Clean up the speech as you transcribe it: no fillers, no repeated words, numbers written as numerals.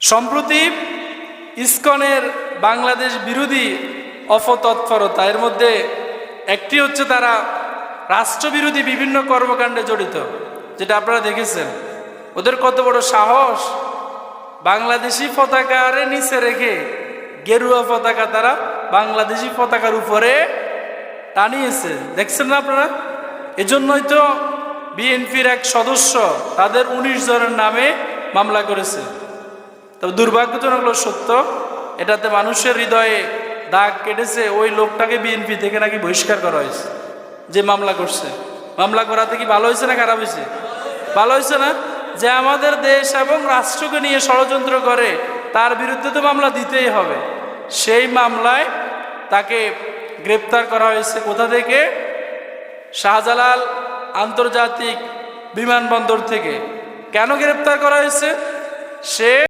সম্প্রতি ইসকনের বাংলাদেশ বিরোধী অপতৎপরতা, এর মধ্যে একটি হচ্ছে তারা রাষ্ট্রবিরোধী বিভিন্ন কর্মকাণ্ডে জড়িত, যেটা আপনারা দেখেছেন। ওদের কত বড় সাহস, বাংলাদেশি পতাকার নিচে রেখে গেরুয়া পতাকা তারা বাংলাদেশি পতাকার উপরে টানিয়েছে, দেখছেন না আপনারা? এজন্যই তো বিএনপির এক সদস্য তাদের ১৯ জনের নামে মামলা করেছে। তবে দুর্ভাগ্যজনক হলো সত্য, এটাতে মানুষের হৃদয়ে দাগ কেটেছে। ওই লোকটাকে বিএনপি থেকে নাকি বহিষ্কার করা হয়েছে, যে মামলা করছে। মামলা করাতে কি ভালো হয়েছে না খারাপ হয়েছে? ভালো হয়েছে না? যে আমাদের দেশ এবং রাষ্ট্রকে নিয়ে ষড়যন্ত্র করে তার বিরুদ্ধে তো মামলা দিতেই হবে। সেই মামলায় তাকে গ্রেপ্তার করা হয়েছে। কোথা থেকে? শাহজালাল আন্তর্জাতিক বিমানবন্দর থেকে। কেন গ্রেপ্তার করা হয়েছে? সে